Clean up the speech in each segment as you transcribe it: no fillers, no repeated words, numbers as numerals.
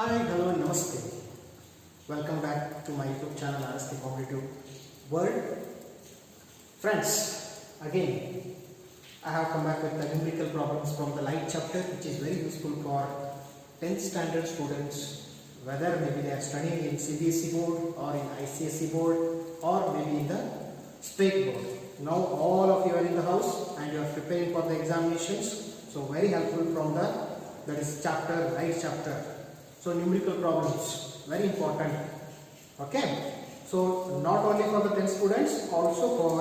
Hi, hello, namaste. Welcome back to my YouTube channel RSK Competitive World. Friends, again, I have come back with the numerical problems from the light chapter, which is very useful for 10th standard students, whether maybe they are studying in CBSE board or in ICSE board or maybe in the state board. Now all of you are in the house and you are preparing for the examinations. So very helpful from that is chapter, light chapter. So numerical problems, very important. Okay. So not only for the 10 students, also for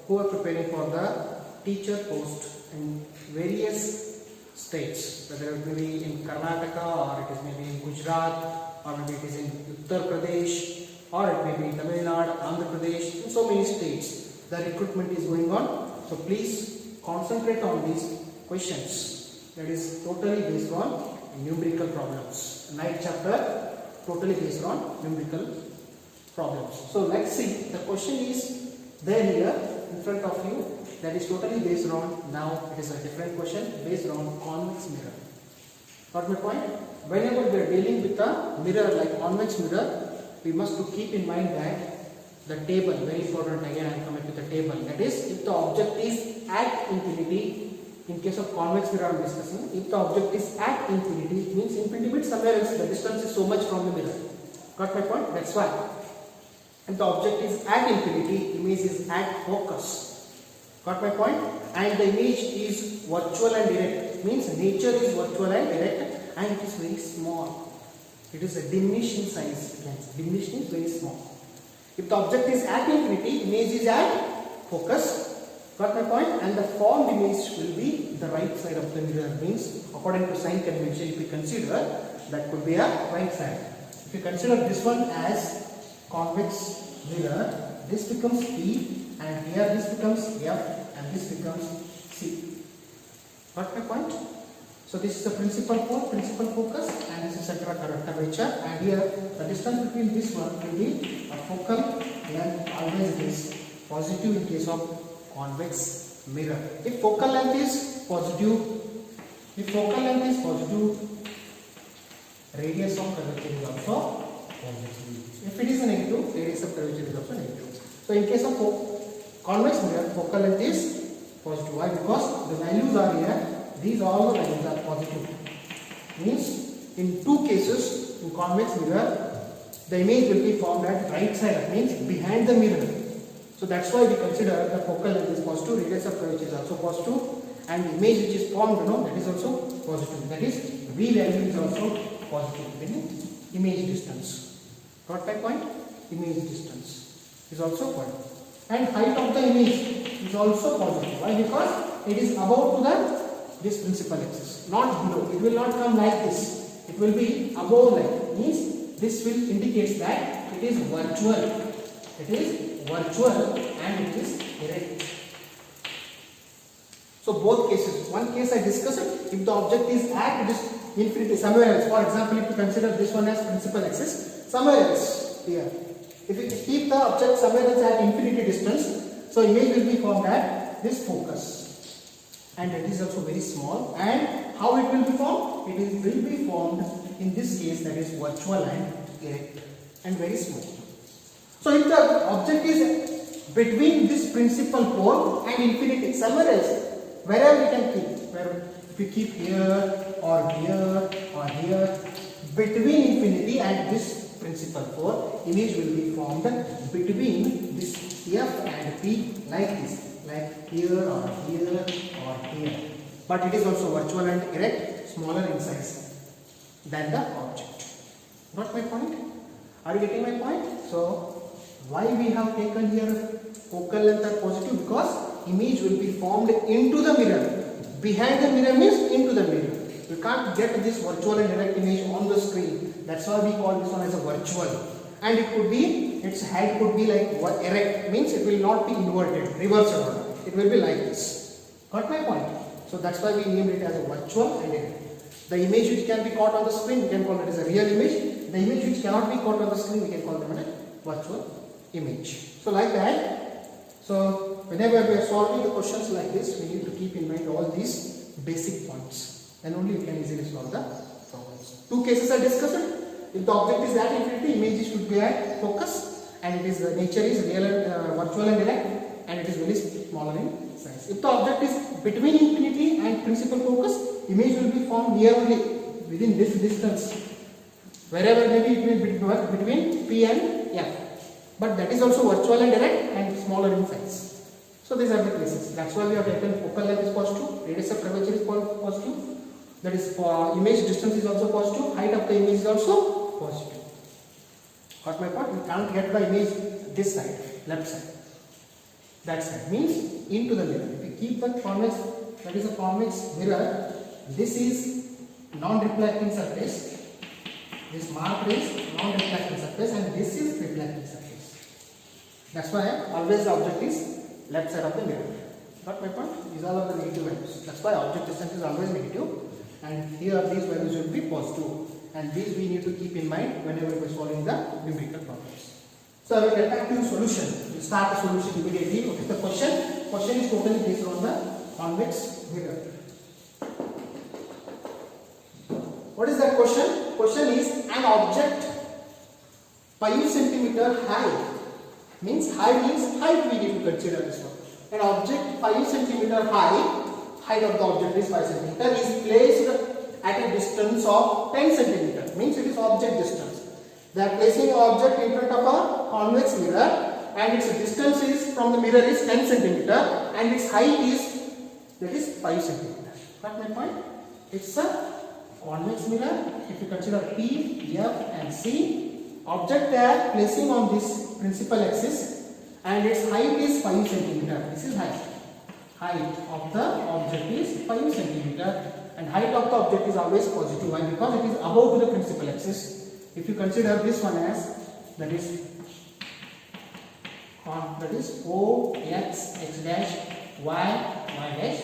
who are preparing for the teacher post in various states, whether it may be in Karnataka or it is maybe in Gujarat or maybe it is in Uttar Pradesh or it may be in Tamil Nadu, Andhra Pradesh, in so many states. The recruitment is going on. So please concentrate on these questions. That is totally based on numerical problems. Night chapter totally based on numerical problems. So let's see, the question is there here in front of you, that is totally based on, now it is a different question based on convex mirror. Got my point? Whenever we are dealing with a mirror like convex mirror, we must to keep in mind that the table, very important, again I am coming to the table, that is if the object is at infinity. In case of convex mirror I am discussing, if the object is at infinity, it means infinity means somewhere else, the distance is so much from the mirror. Got my point? That's why. If the object is at infinity, image is at focus. Got my point? And the image is virtual and direct. It means nature is virtual and direct and it is very small. It is a diminished in size. Diminished is very small. If the object is at infinity, image is at focus. Got my point? And the formed image will be the right side of the mirror. Means according to sign convention, if we consider, that could be a right side. If you consider this one as convex mirror, this becomes P and here this becomes F and this becomes C. Got my point? So this is the principal pole, principal focus, and this is center of curvature, and here the distance between this one will be a focal length, always it is positive in case of convex mirror. If focal length is positive, radius of curvature is also positive. If it is negative, radius of curvature is also negative. So in case of convex mirror, focal length is positive. Why? Because the values are here. These all the values are positive. Means in two cases in convex mirror, the image will be formed at right side. Means behind the mirror. So that's why we consider the focal length is positive, radius of curvature is also positive, and image which is formed, that is also positive. That is V value is also positive in image distance. Got my point? Image distance is also positive. And height of the image is also positive. Why? Because it is above to this principal axis, not below. It will not come like this. It will be above like. Means this will indicate that it is virtual. It is virtual and it is direct. So both cases, one case I discussed it, if the object is at this infinity somewhere else, for example if you consider this one as principal axis, somewhere else here, if you keep the object somewhere else at infinity distance, so image will be formed at this focus and it is also very small. And how it will be formed? It will be formed in this case, that is virtual and direct and very small. So if the object is between this principal pole and infinity, somewhere else, wherever we can keep, where if we keep here or here or here, between infinity and this principal pole, image will be formed between this F and P like this, like here or here or here. But it is also virtual and direct, smaller in size than the object. Got my point? Are you getting my point? So why we have taken here focal length are positive? Because image will be formed into the mirror. Behind the mirror means into the mirror. You can't get this virtual and direct image on the screen. That's why we call this one as a virtual. And it could be, its head could be like erect, means it will not be inverted, reverse order. It will be like this. Got my point? So that's why we named it as a virtual and direct. The image which can be caught on the screen, we can call it as a real image. The image which cannot be caught on the screen, we can call them a virtual image. So like that. So whenever we are solving the questions like this, we need to keep in mind all these basic points. Then only you can easily solve the problems. Two cases are discussed. If the object is at infinity, image should be at focus, and it is nature is real and virtual and direct, and it is very smaller in size. If the object is between infinity and principal focus, image will be formed near only within this distance, wherever maybe it will be between P and F. But that is also virtual and direct and smaller in size. So these are the places. That's why we have taken focal length is positive, radius of curvature is positive. That is image distance is also positive, height of the image is also positive. Got my point? We can't get the image this side, left side. That side means into the mirror. If we keep the convex, that is a convex mirror, this is non-reflecting surface. This mark is non-reflecting surface and this is reflecting surface. That's why always the object is left side of the mirror. Got my point? These all are the negative values. That's why object distance is always negative, and here these values will be positive, and these we need to keep in mind whenever we are solving the numerical problems. So I will get back to the solution. We'll start the solution immediately. Okay, the question is totally based on the convex mirror. What is that question? Question is an object 5 centimeter high. Means height we need to consider this one. An object 5 centimeter high, height of the object is 5 centimeter, is placed at a distance of 10 centimeter. Means it is object distance. They are placing an object in front of a convex mirror, and its distance is from the mirror is 10 centimeter, and its height is 5 centimeter. Got my point? It's a convex mirror. If you consider P, F, and C, object they are placing on this principal axis, and its height is 5 centimeter. This is height. Height of the object is 5 centimeter, and height of the object is always positive. Why? Because it is above the principal axis. If you consider this one as that is O, X, X dash, Y, Y dash.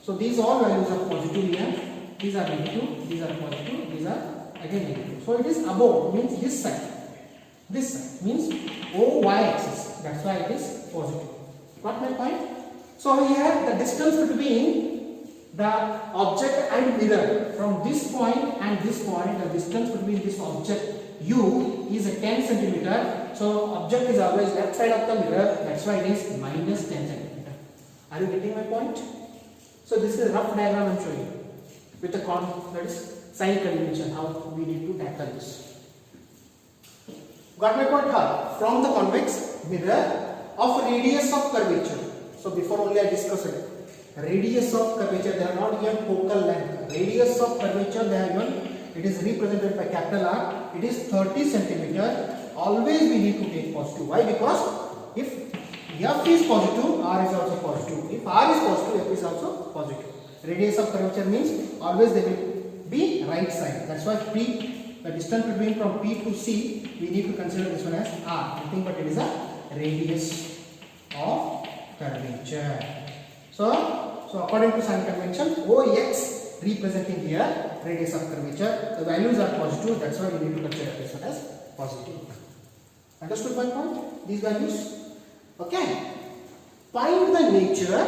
So these all values are positive here. These are negative. These are positive. These are again negative. So it is above, means this side. This side means OY axis. That's why it is positive. Got my point? So here the distance between the object and mirror, from this point and this point, the distance between this object U is 10 centimeter. So object is always left side of the mirror. That's why it is minus 10 centimeter. Are you getting my point? So this is a rough diagram I am showing you with the that is sign convention, how we need to tackle this. Got my point? How? From the convex mirror of radius of curvature. So before only I discussed it. Radius of curvature, they are not given focal length. Radius of curvature, they are given, it is represented by capital R. It is 30 centimeter. Always we need to take positive. Why? Because if F is positive, R is also positive. If R is positive, F is also positive. Radius of curvature means always they will be right side. That's why P, the distance between from P to C, we need to consider this one as R. Nothing but it is a radius of curvature. So according to sign convention, OX representing here radius of curvature. The values are positive. That's why we need to consider this one as positive. Understood my point? These values. Okay. Find the nature,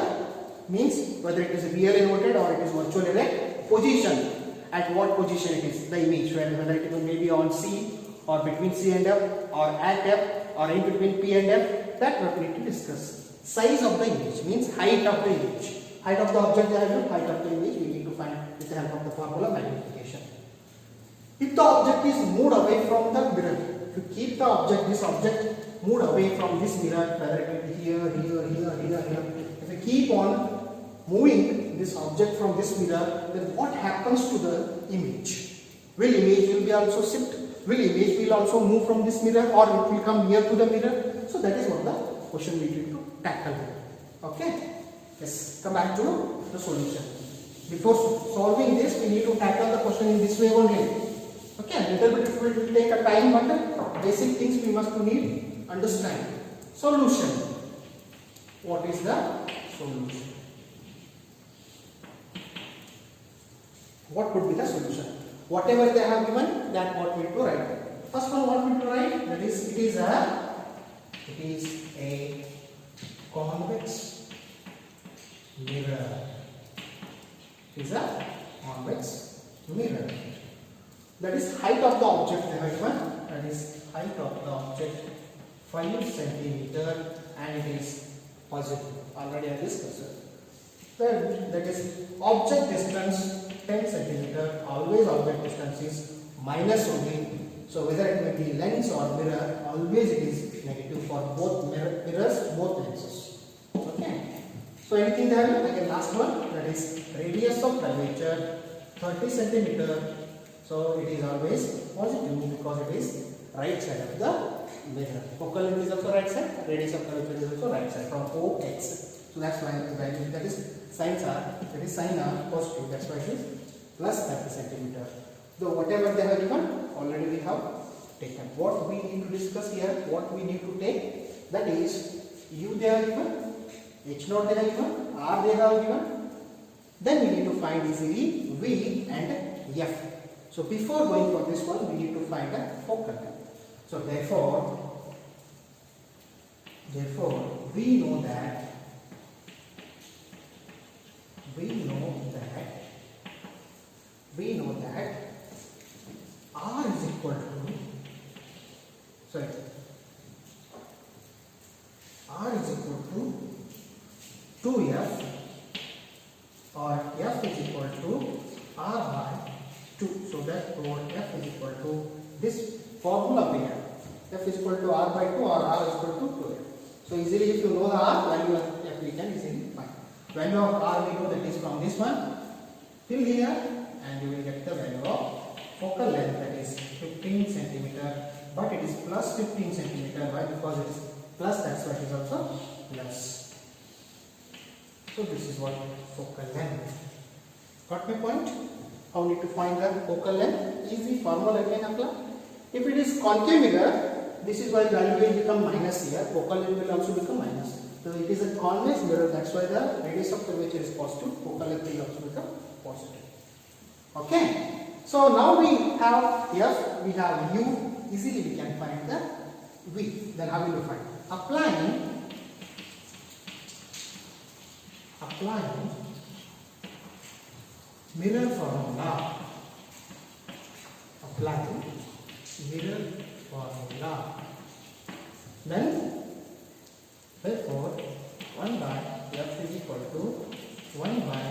means whether it is real inverted or it is virtual erect, position, at what position it is, the image, whether it may be on C or between C and F or at F or in between P and F, that we need to discuss. Size of the image, means height of the image. Height of the object, height of the image we need to find with the help of the formula magnification. If the object is moved away from the mirror, if you keep the object, this object moved away from this mirror, whether it will be here, if you keep on moving this object from this mirror, then what happens to the image? Will image will be also shift? Will image will also move from this mirror, or it will come near to the mirror? So that is what the question we need to tackle here. Okay? Let's come back to the solution. Before solving this, we need to tackle the question in this way only. Okay, a little bit it will take a time, but basic things we must need understand. Solution. What is the solution? What could be the solution? Whatever they have given, that what we need to write. First one, what we need to write? That is, it is a convex mirror. It is a convex mirror. That is height of the object they have given. That is height of the object 5 centimeter and it is positive. Already I discussed it. Then that is object distance 10 centimeter. Always object distance is minus only. So whether it may be lens or mirror, always it is negative for both mirrors, both lenses. Okay. So anything there? Again, last one. That is radius of curvature 30 centimeter. So it is always positive because it is right side of the mirror. Focal length is also right side. Radius of curvature is also right side from OX. So that's why the value, that is signs are, that is sign are positive. That's why it is plus 30 centimeter. So whatever they have given, already we have taken. What we need to discuss here, what we need to take, that is U they have given, H naught they have given, R they have given. Then we need to find easily V and F. So before going for this one, we need to find a focal length. So therefore we know that R is equal to 2F or F is equal to R by 2. So that F is equal to this formula we have. F is equal to R by 2 or R is equal to 2F. So easily if you know the R value of F we can easily find. Value of R we know that is from this one till here and you will get the value of focal length that is 15 centimeter, but it is plus 15 centimeter. Why? Because it is plus, that's why it is also plus. So this is what focal length. Got my point? How need to find the focal length? Easy formula again apply. If it is concave mirror, this is why value will become minus here. Focal length will also become minus. So it is a convex mirror, that's why the radius of curvature is positive. Focal length will also become positive. Okay. So now we have F, we have U. Easily we can find the V. Then how will you find? Applying mirror formula. Then therefore 1 by F is equal to 1 by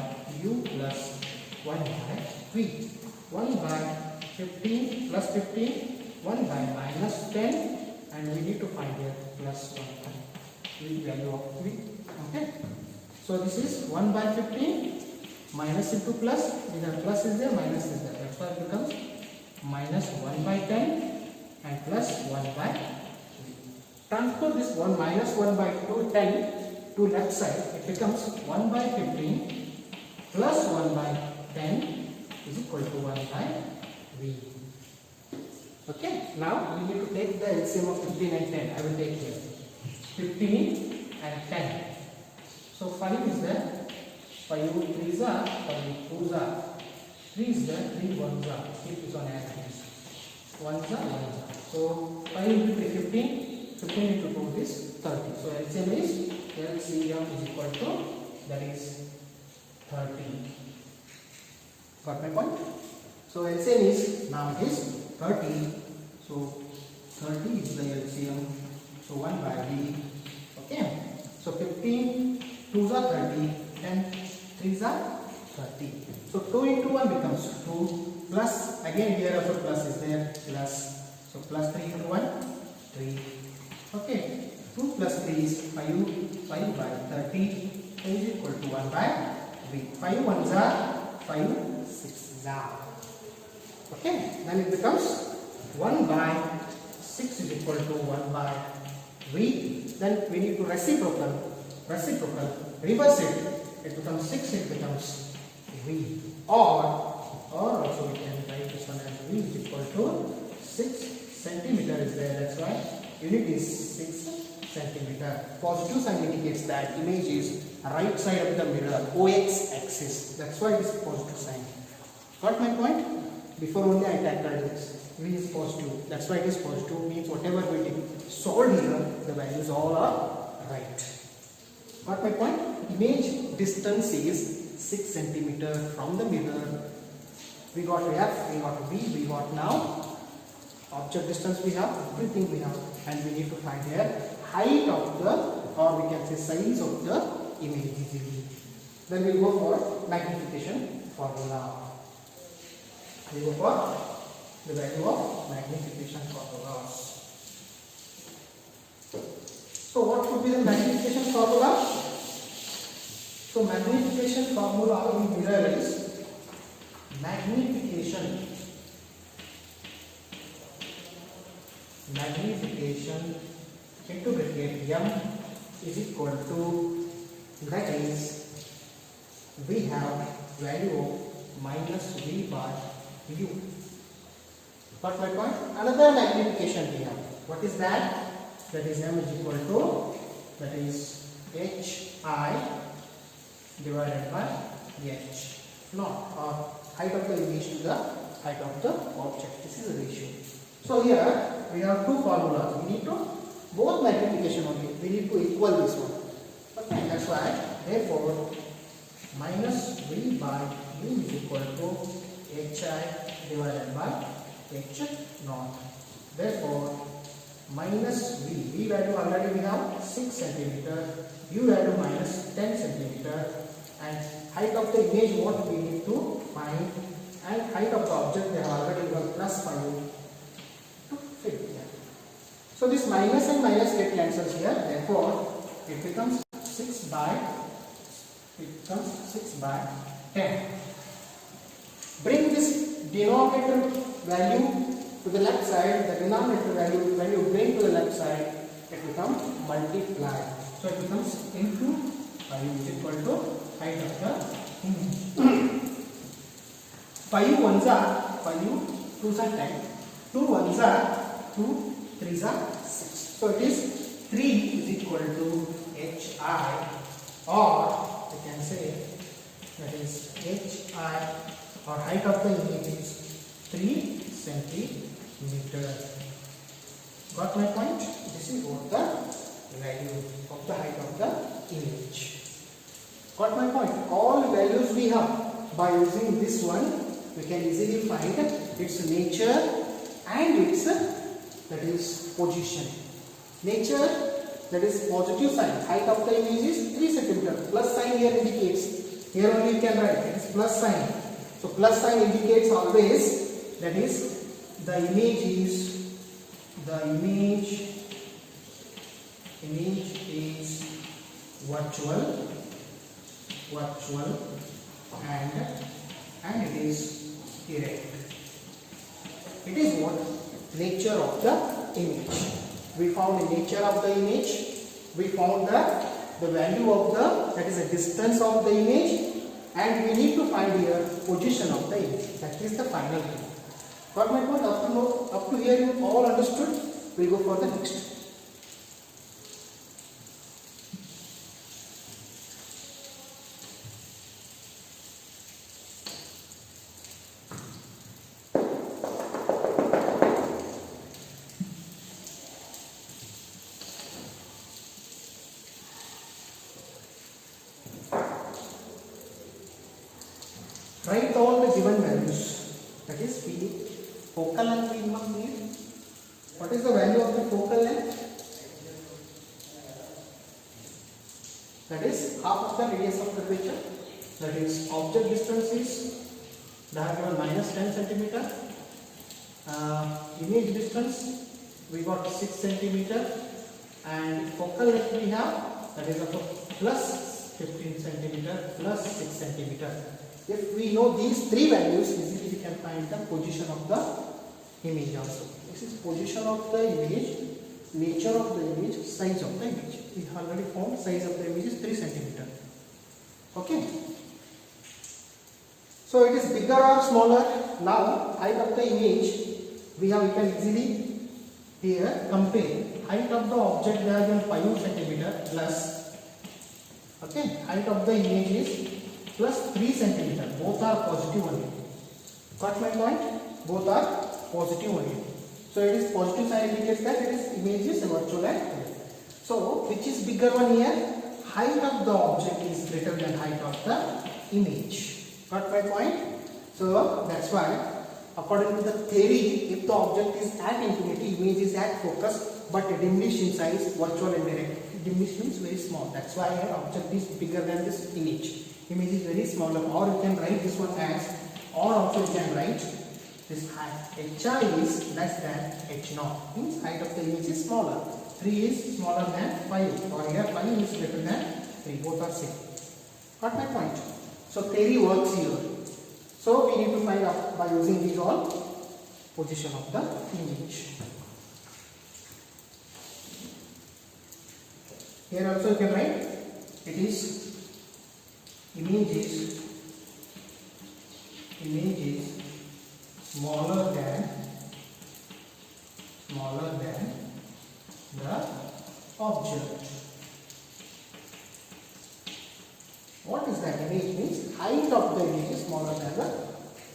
U plus 1 by V. 1 by 15 plus 15, 1 by minus 10, and we need to find here plus 1 with value of V. Okay. So this is 1 by 15 minus into plus, either plus is there, minus is there. That's why it becomes minus 1 by 10 and plus 1 by 3. Transfer this 1 minus 1 by 10 to left side. It becomes 1 by 15 plus 1 by 10 is equal to 1 by V. Okay. Now we need to take the LCM of 15 and 10. I will take here 15 and 10. So 5 is there. 5 3s are, 5 2s are, 3 is there, 3 1s are. Keep this on as it is. 1s are. So 5 into 3 15, 15 into 2 is 30. So LCM is equal to, that is 30. Got my point? So LCM is, now it is 30. So 30 is the LCM. So 1 by V. Okay. So 15 2s are 30 and 3s are 30. So 2 into 1 becomes 2 plus, again here also plus is there, plus. So plus 3 into 1, 3. Okay. 2 plus 3 is 5 by 30 is equal to 1 by V. 5 1s are 5 6s are. Okay. Then it becomes 1 by 6 is equal to 1 by V. Then we need to reciprocal, reverse it. It becomes 6, it becomes V. Or also we can write this one as V is equal to 6 centimeter is there. That's why unit is 6 centimeter. Positive sign indicates that image is right side of the mirror, OX axis. That's why it is positive sign. Got my point? Before only I tackled this. V is positive. That's why it is positive. Means whatever we solved here, the values all are right. Got my point? Image distance is 6 centimeter from the mirror. We got F, we got V, we got now object distance we have, everything we have, and we need to find here height of the, or we can say size of the image easily. Then we will go for magnification formula. We go for the value of magnification formulas. So what would be the magnification formula? So magnification formula in mirror is magnification into bracket m is equal to, that is, we have value of minus v by u. Got my point? Another magnification we have. What is that? That is m is equal to, that is hi divided by h naught, or height of the image to the height of the object. This is a ratio. So here we have two formulas. We need to both magnification only. We need to equal this one. Okay, that's why therefore minus v by u is equal to hi divided by h naught. Therefore minus v value already we have 6 centimeter, u value minus 10 centimeter, and height of the image what we need to find, and height of the object they have already given plus 5 to fit here. So this minus and minus get cancels here, therefore it becomes 6 by 10. Bring this denominator value to the left side, the denominator value when you bring to the left side, it becomes multiply. So it becomes into 5 is equal to height of the image. 5 ones are 5 2s are 10, 2 ones are 2, 3s are 6. So it is 3 is equal to hi, or we can say that is hi, or height of the image is 3 centimeter. Got my point? This is what the value of the height of the image. Got my point? All values we have, by using this one we can easily find its nature and its that is position. Nature, that is positive sign, height of the image is 3 cm. Plus sign here indicates, here only you can write it is plus sign. So plus sign indicates always, that is the image is virtual and it is erect. It is what? Nature of the image. We found the nature of the image. We found the value of the, that is the distance of the image, and we need to find here position of the image. That is the final thing. Got my point? Up to here you all understood. We'll go for the next. Write all the given values. That is focal length we must need. What is the value of the focal length? That is half of the radius of curvature. That is object distance is, they have given minus 10 centimeter. Image distance we got 6 centimeter, and focal length we have, that is of plus 15 centimeter plus 6 centimeter. If we know these three values, easily we can find the position of the image also. This is position of the image, nature of the image, size of the image. We already found size of the image is 3 centimeter. Okay. So it is bigger or smaller. Now height of the image, we can easily here compare. Height of the object they have 5 centimeter plus. Okay. Height of the image is plus 3 centimeter. Both are positive only. Got my point? Both are positive only. So it is positive sign indicates that it is image is virtual and real. So which is bigger one here? Height of the object is greater than height of the image. Got my point? So that's why according to the theory, if the object is at infinity, image is at focus but diminished in size, virtual and direct. Diminished means very small. That's why an object is bigger than this image. Image is very smaller. Or you can write this one as, or also you can write this height. Hi is less than h0. Means height of the image is smaller. 3 is smaller than 5. Or here 5 is greater than 3. Both are same. Got my point? So theory works here. So we need to find out by using these all position of the image. Here also you can write it is image is smaller than the object. What is that? Image means height of the image is smaller than the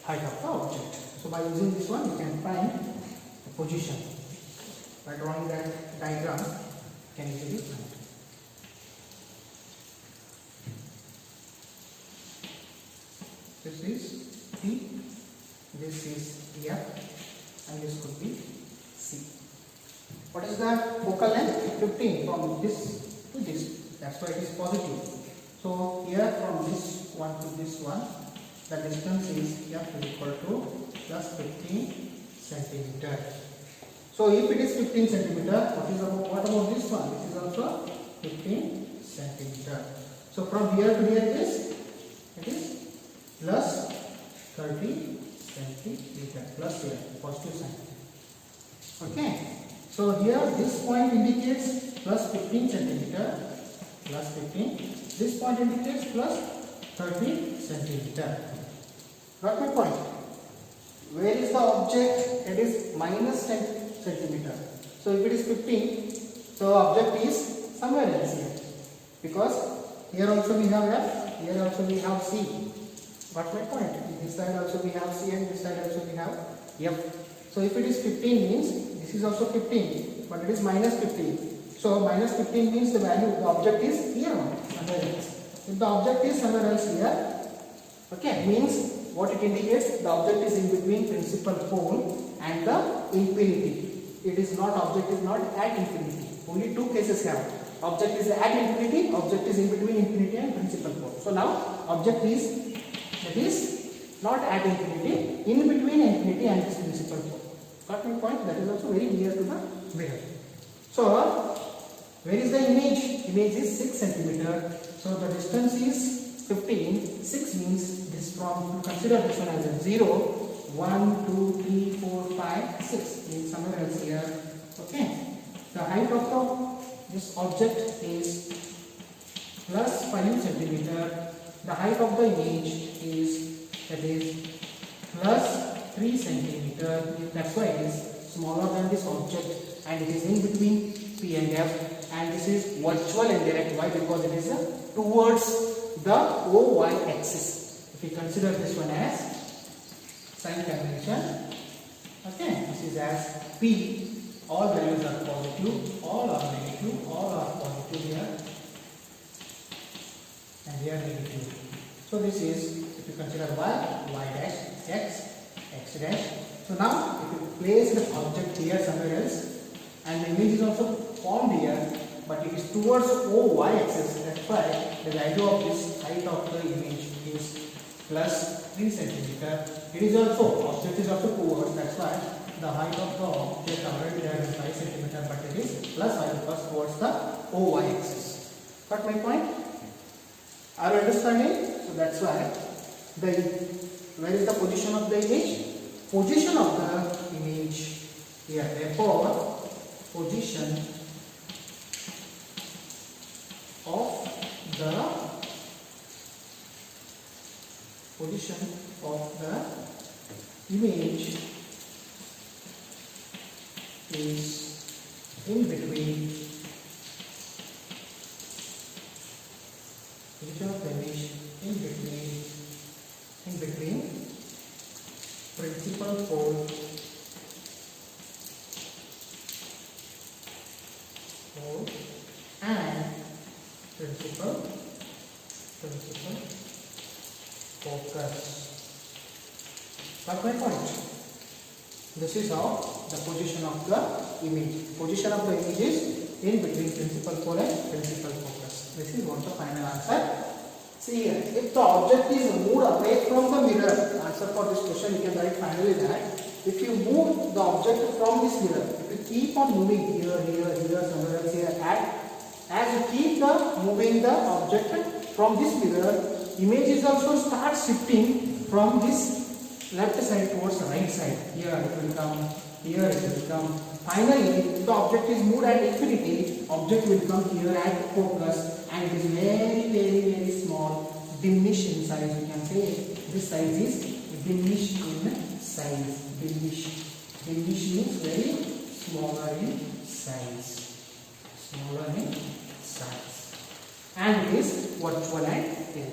height of the object. So by using this one you can find the position. By drawing that diagram you can easily find. This is P, this is F, and this could be C. What is the focal length? 15 from this to this. That's why it is positive. So here from this one to this one, the distance is F is equal to plus 15 centimeter. So if it is 15 centimeter, what about this one? This is also 15 centimeter. So from here to here it is plus 30 centimeter, plus here positive sign. Okay. So here this point indicates plus 15 centimeter, plus 15. This point indicates plus 30 centimeter. Got my point? Where is the object? It is minus 10 centimeter. So if it is 15, so object is somewhere else here. Because here also we have F, here also we have C. Got my point? This side also we have C and this side also we have F. So if it is 15 means this is also 15, but it is minus 15. So minus 15 means the value, the object is here somewhere else. If the object is somewhere else here, okay, means what it indicates, the object is in between principal pole and the infinity. It is not, object is not at infinity. Only two cases here. Object is at infinity, object is in between infinity and principal pole. So now object is, that is not at infinity, in between infinity and this principal pole. Got my point? That is also very near to the mirror. So where is the image? Image is 6 centimeter. So the distance is 15. 6 means this from, consider this one as a 0. 1, 2, 3, 4, 5, 6 means somewhere else here. Okay. The height of this object is plus 5 centimeter. The height of the image is, that is plus 3 centimeter. That's why it is smaller than this object and it is in between P and F. And this is virtual and direct. Why? Because it is towards the OY axis. If we consider this one as sign convention, okay, this is as P, all values are positive, all are negative, all are positive here, and here negative. So this is, if you consider Y, Y dash, X dash. So now if you place the object here somewhere else, and the image is also formed here, but it is towards OY axis. That's why the value of this height of the image is plus 3 centimeter. It is also, object is also towards, that's why the height of the object already there is 5 centimeter, but it is plus 5 because towards the OY axis. Got my point? Are you understanding? So that's why where is the position of the image? Position of the image here. Therefore, position of the image is in between, position of the image in between principal pole and principal focus. Got my point? This is how the position of the image. Position of the image is in between principal pole and principal focus. This is what the final answer. See here, if the object is moved away from the mirror, answer for this question you can write finally that if you move the object from this mirror, if you keep on moving here, somewhere else here, as you keep moving the object from this mirror, images also start shifting from this left side towards the right side. Here it will come, here it will come. Finally, if the object is moved at infinity, object will come here at focus and it is very small, diminish in size. You can say this size is diminish in size. Diminish means very smaller in size. And it is virtual and real.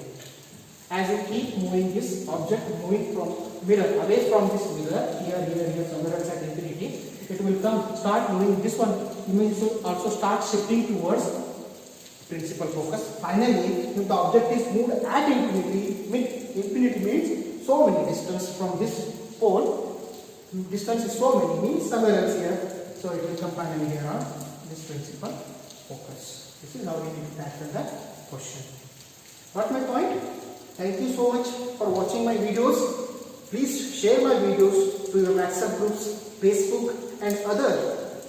As you keep moving this object, moving from mirror, away from this mirror, here, somewhere else at infinity, it will start moving. This one image will also start shifting towards principal focus. Finally, if the object is moved at infinity means so many distance from this pole, distance is so many means somewhere else here, so it will come finally here on this principal focus. This is how we need to tackle the question. Got my point? Thank you so much for watching my videos. Please share my videos to your WhatsApp groups, Facebook and other.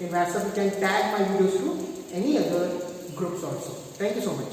In WhatsApp you can tag my videos to any other groups also. Thank you so much.